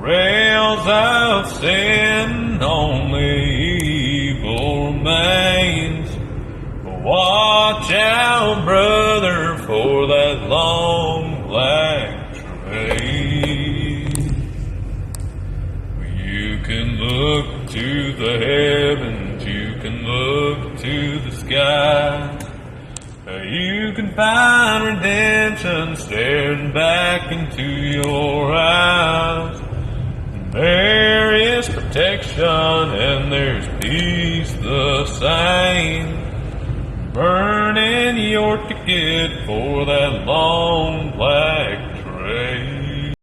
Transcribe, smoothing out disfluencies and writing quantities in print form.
rails of sin, only evil remains. Watch out, brother, for that long black train. You can look to the heavens, you can look to the sky. You can find redemption staring back into your eyes. There is protection and there's peace the same. Burning your ticket for that long